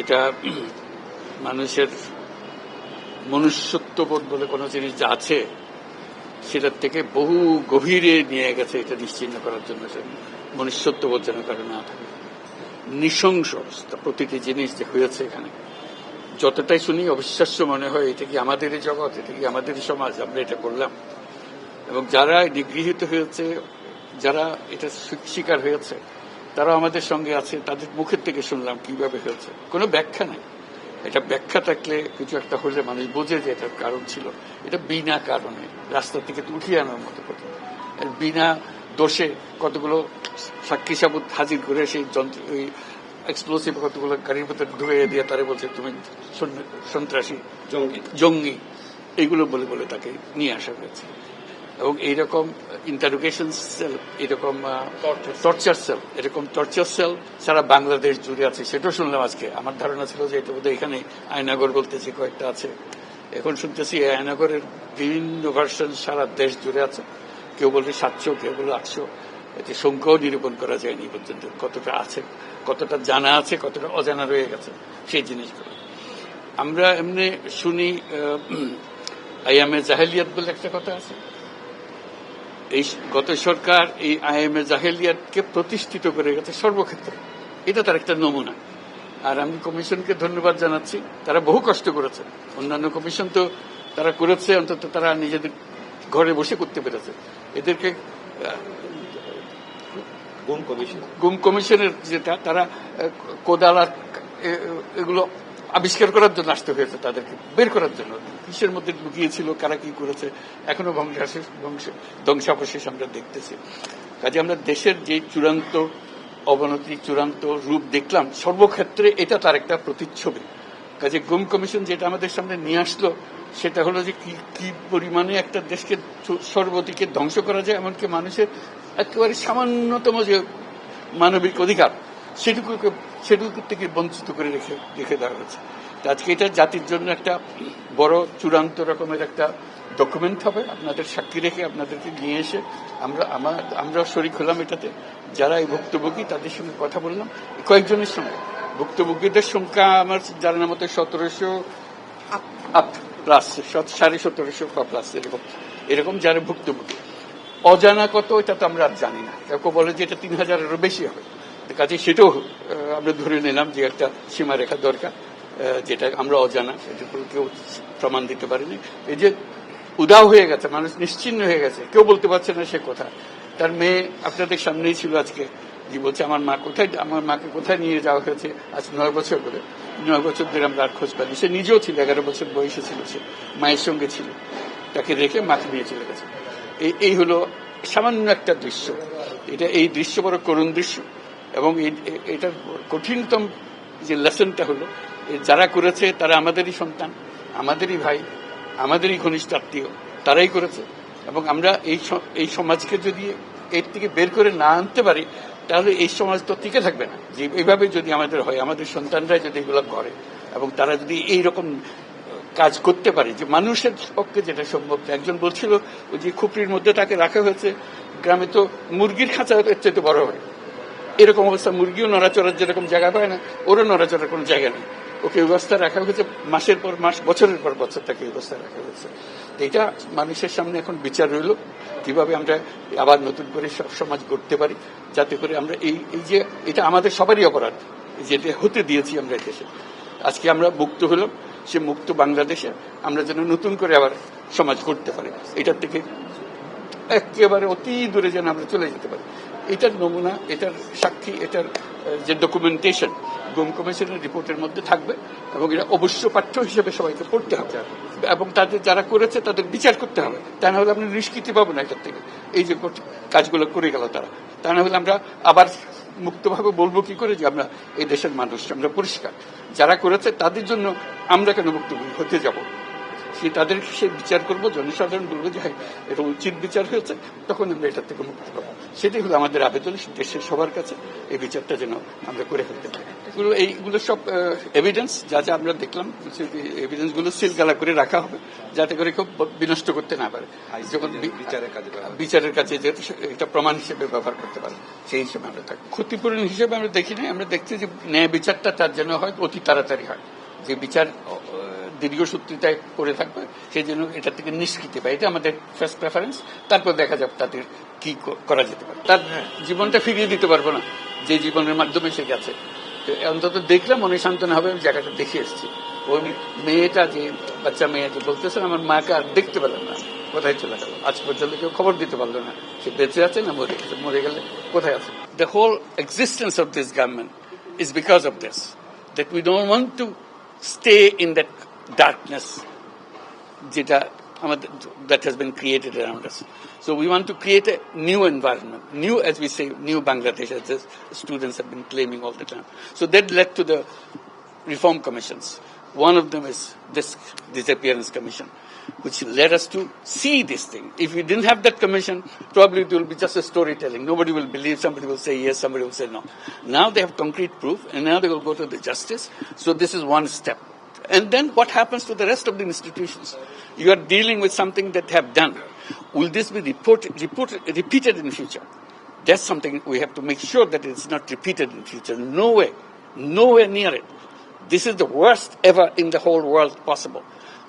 এটা মানুষের মনুষ্যত্ববোধ বলে কোনো জিনিস যা আছে সেটার থেকে বহু গভীরে নিয়ে গেছে এটা নিশ্চিহ্ন করার জন্য। মনুষ্যত্ববোধ যেন কারো না থাকে, নৃশংস অবস্থা। প্রতিটি জিনিস যে হয়েছে এখানে যতটাই শুনি অবিশ্বাস্য মনে হয়। এটা কি আমাদেরই জগৎ, এটা কি আমাদেরই সমাজ, আমরা এটা করলাম? এবং যারা নিগৃহীত হয়েছে, যারা এটা শিকার হয়েছে, তারা আমাদের সঙ্গে আছে। তাদের মুখের থেকে শুনলাম কিভাবে হয়েছে। কোনো ব্যাখ্যা নাই। এটা ব্যাখ্যা থাকলে কিছু একটা হলে মানুষ বোঝে যে এটার কারণ ছিল। এটা বিনা কারণে রাস্তা থেকে উঠিয়ে আনার মতো কথা। বিনা দোষে কতগুলো সাক্ষী সাবুত হাজির করে সেই যন্ত্র, ওই এক্সপ্লোসিভ কতগুলো গাড়ির ভিতরে ঢুকিয়ে দিয়ে তারা বলছে তুমি সন্ত্রাসী, জঙ্গি, এইগুলো বলে বলে তাকে নিয়ে আসা হয়েছে। এবং এইরকম ইন্টারোগেশন সেল, এরকম টর্চার সেল, এরকম টর্চার সেল সারা বাংলাদেশ জুড়ে আছে। সেটাও শুনলাম আজকে। আমার ধারণা ছিল যে এটা বোধহয় এখানে আয়নাগর বলতেছি কয়েকটা আছে, এখন শুনতেছি আয়নাগরের বিভিন্ন ভার্সন সারা দেশ জুড়ে আছে। কেউ বলছে 700, কেউ বলে 800। এতে সংখ্যাও নিরূপণ করা যায়নি পর্যন্ত। কতটা আছে, কতটা জানা আছে, কতটা অজানা রয়ে গেছে সেই জিনিসগুলো। আমরা এমনি শুনি আইয়ামে জাহেলিয়াত বলে একটা কথা আছে। এই গত সরকার এই আইএমএ জাহেলিয়াতকে প্রতিষ্ঠিত করে গেছে সর্বক্ষেত্রে। এটা তার একটা নমুনা। আর আমি কমিশনকে ধন্যবাদ জানাচ্ছি, তারা বহু কষ্ট করেছে। অন্যান্য কমিশন তো তারা করেছে, অন্তত তারা নিজেদের ঘরে বসে করতে পেরেছে। এদেরকে গুম কমিশনের যেটা, তারা কোদাল আর এগুলো আবিষ্কার করার জন্য আসতে হয়েছে, তাদেরকে বের করার জন্য। কিসের মধ্যে লুকিয়েছিল, কারা কি করেছে, এখনো ধ্বংসাবশেষ আমরা দেখতেছি। কাজে আমরা দেশের যে চূড়ান্ত অবনতি, চূড়ান্ত রূপ দেখলাম সর্বক্ষেত্রে, এটা তার একটা প্রতিচ্ছবি। কাজে গুম কমিশন যেটা আমাদের সামনে নিয়ে আসলো, সেটা হলো যে কি পরিমাণে একটা দেশকে সর্বদিকে ধ্বংস করা যায়, এমনকি মানুষের একেবারে সামান্যতম যে মানবিক অধিকার সেটুকু থেকে বঞ্চিত করে রেখে দেওয়া হয়েছে। আজকে এটা জাতির জন্য একটা বড় চূড়ান্ত রকমের একটা ডকুমেন্ট হবে। আপনাদের সাক্ষী রেখে আপনাদেরকে নিয়ে এসে আমরা শরিক হলাম এটাতে। যারা এই ভুক্তভোগী তাদের সঙ্গে কথা বললাম, কয়েকজনের সঙ্গে। ভুক্তভোগীদের সংখ্যা আমার জানার মতো 1700 প্লাস, 1750 প্লাস এরকম যারা ভুক্তভোগী। অজানা কত এটা তো আমরা আর জানি না। কেউ বলে যে এটা 3000-এরও বেশি হবে। কাজে সেটাও আমরা ধরে নিলাম যে একটা সীমারেখা দরকার, যেটা আমরা অজানা, এটা কেউ প্রমাণ দিতে পারেনি। এই যে উদাও হয়ে গেছে, মানুষ নিশ্চিহ্ন হয়ে গেছে, কেউ বলতে পারছে না সে কোথায়। তার মেয়ে আপনাদের সামনেই ছিল আজকে, যে বলছে আমার মাকে কোথায় নিয়ে যাওয়া হয়েছে। আজ 9 বছর ধরে, 9 বছর ধরে আমরা আর খোঁজ পাইনি। সে নিজেও ছিল, 11 বছর বয়সে ছিল, সে মায়ের সঙ্গে ছিল, তাকে রেখে মাকে নিয়ে চলে গেছে। এই হলো সামান্য একটা দৃশ্য। এই দৃশ্য বড় করুণ দৃশ্য। এবং এটার কঠিনতম যে লেসনটা হলো, যারা করেছে তারা আমাদেরই সন্তান, আমাদেরই ভাই, আমাদেরই ঘনিষ্ঠ আত্মীয়, তারাই করেছে। এবং আমরা এই সমাজকে যদি এর থেকে বের করে না আনতে পারি, তাহলে এই সমাজ তো টিকে থাকবে না। যে এইভাবে যদি আমাদের হয়, আমাদের সন্তানরাই যদি এগুলো করে, এবং তারা যদি এইরকম কাজ করতে পারে, যে মানুষের পক্ষে যেটা সম্ভব। একজন বলছিল ওই যে খুপড়ির মধ্যে তাকে রাখা হয়েছে, গ্রামে তো মুরগির খাঁচা এর চাইতে বড় হয়। এরকম অবস্থা, মুরগিও নড়াচড়ার যেরকম জায়গা পায় না, ওরও নড়াচড়ার কোনো জায়গা নেই। ওকে ব্যবস্থা রাখা হয়েছে, মাসের পর মাস, বছরের পর বছর তাকে ব্যবস্থা রাখা হয়েছে। এটা মানুষের সামনে এখন বিচার রইল, কিভাবে আমরা আবার নতুন করে সমাজ গড়তে পারি, যাতে করে আমরা এই যে এটা আমাদের সবারই অপরাধ, যেটা হতে দিয়েছি আমরা দেশে। আজকে আমরা মুক্ত হলাম, সে মুক্ত বাংলাদেশে আমরা যেন নতুন করে আবার সমাজ গড়তে পারি। এটার থেকে একেবারে অতি দূরে যেন আমরা চলে যেতে পারি। এটার নমুনা, এটার সাক্ষী, এটার যে ডকুমেন্টেশন গুম কমিশনের রিপোর্টের মধ্যে থাকবে, এবং এটা অবশ্য পাঠ্য হিসেবে সবাইকে পড়তে হবে, এবং তাদের যারা করেছে তাদের বিচার করতে হবে। তা না হলে আমরা নিষ্কৃতি পাবো না এটার থেকে। এই যে কাজগুলো করে গেল তারা, তা না হলে আমরা আবার মুক্তভাবে বলবো কি করে যে আমরা এই দেশের মানুষ, আমরা পরিষ্কার। যারা করেছে তাদের জন্য আমরা কেন মুক্ত হতে যাব? তাদের সে বিচার করবো, জনসাধারণ বলবো যে হ্যাঁ এটা উচিত বিচার হয়েছে, তখন আমরা এটার থেকে মুক্তি পাবো। সেটাই হলো আমাদের আবেদন দেশের সবার কাছে, এই বিচারটা যেন আমরা করে ফেলতে পারি। এইগুলো সব এভিডেন্স যা যা আমরা দেখলাম, এভিডেন্স গুলো সিলগালা করে রাখা হবে যাতে করে কেউ বিনষ্ট করতে না পারে, যখন বিচারের কাছে যেহেতু এটা প্রমাণ হিসেবে ব্যবহার করতে পারে, সেই হিসেবে আমরা থাকি। ক্ষতিপূরণ হিসেবে আমরা দেখি না, আমরা দেখছি যে ন্যায় বিচারটা তার জন্য হয় অতি তাড়াতাড়ি হয়, যে বিচার দীর্ঘসূত্রিতায় করে থাকবে সেই জন্য এটা থেকে নিষ্কৃতি পায়, এটা আমাদের ফার্স্ট প্রেফারেন্স। তারপর দেখা যাবে তাদের কি করা যেতে পারে। তার জীবনটা ফিরিয়ে দিতে পারবো না যে জীবনের মাধ্যমে সে গেছে, অন্তত দেখলে মনে সান্ত্বনা হবে। আমি জায়গাটা দেখে এসেছি। ওই মেয়েটা, যে বাচ্চা মেয়ে যে বলতেছেন আমার মাকে আর দেখতে পেলাম না, কোথায় চলে গেল, আজ পর্যন্ত কেউ খবর দিতে পারলো না সে বেঁচে আছে না মরে গেছে, মরে গেলে কোথায় আছে। The whole existence of this government is because of this, that we don't want to stay in that darkness that has been created around us. So we want to create a new environment, new, as we say, new Bangladesh, as the students have been claiming all the time. So that led to the reform commissions. One of them is this disappearance commission, which led us to see this thing. If we didn't have that commission, probably it will be just a storytelling. Nobody will believe, somebody will say yes, somebody will say no. Now they have concrete proof, and now they will go to the justice. So this is one step. And then what happens to the rest of the institutions? You are dealing with something that have done. Will this be repeated in future? That's something we have to make sure that it's not repeated in future. No way. Nowhere near it. This is the worst ever in the whole world possible.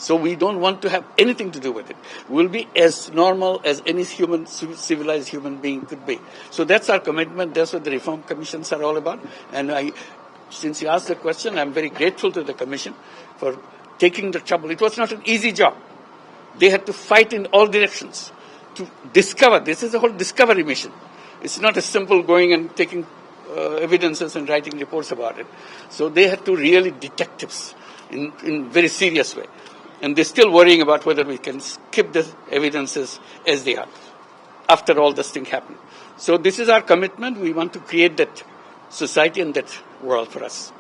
So we don't want to have anything to do with it. We'll be as normal as any civilized human being could be. So that's our commitment. That's what the reform commissions are all about. And since you asked the question, I'm very grateful to the Commission for taking the trouble. It was not an easy job. They had to fight in all directions to discover. This is a whole discovery mission. It's not as simple going and taking evidences and writing reports about it. So they had to really detectives in very serious way. And they're still worrying about whether we can keep the evidences as they are after all this thing happened. So this is our commitment. We want to create that society and that world for us.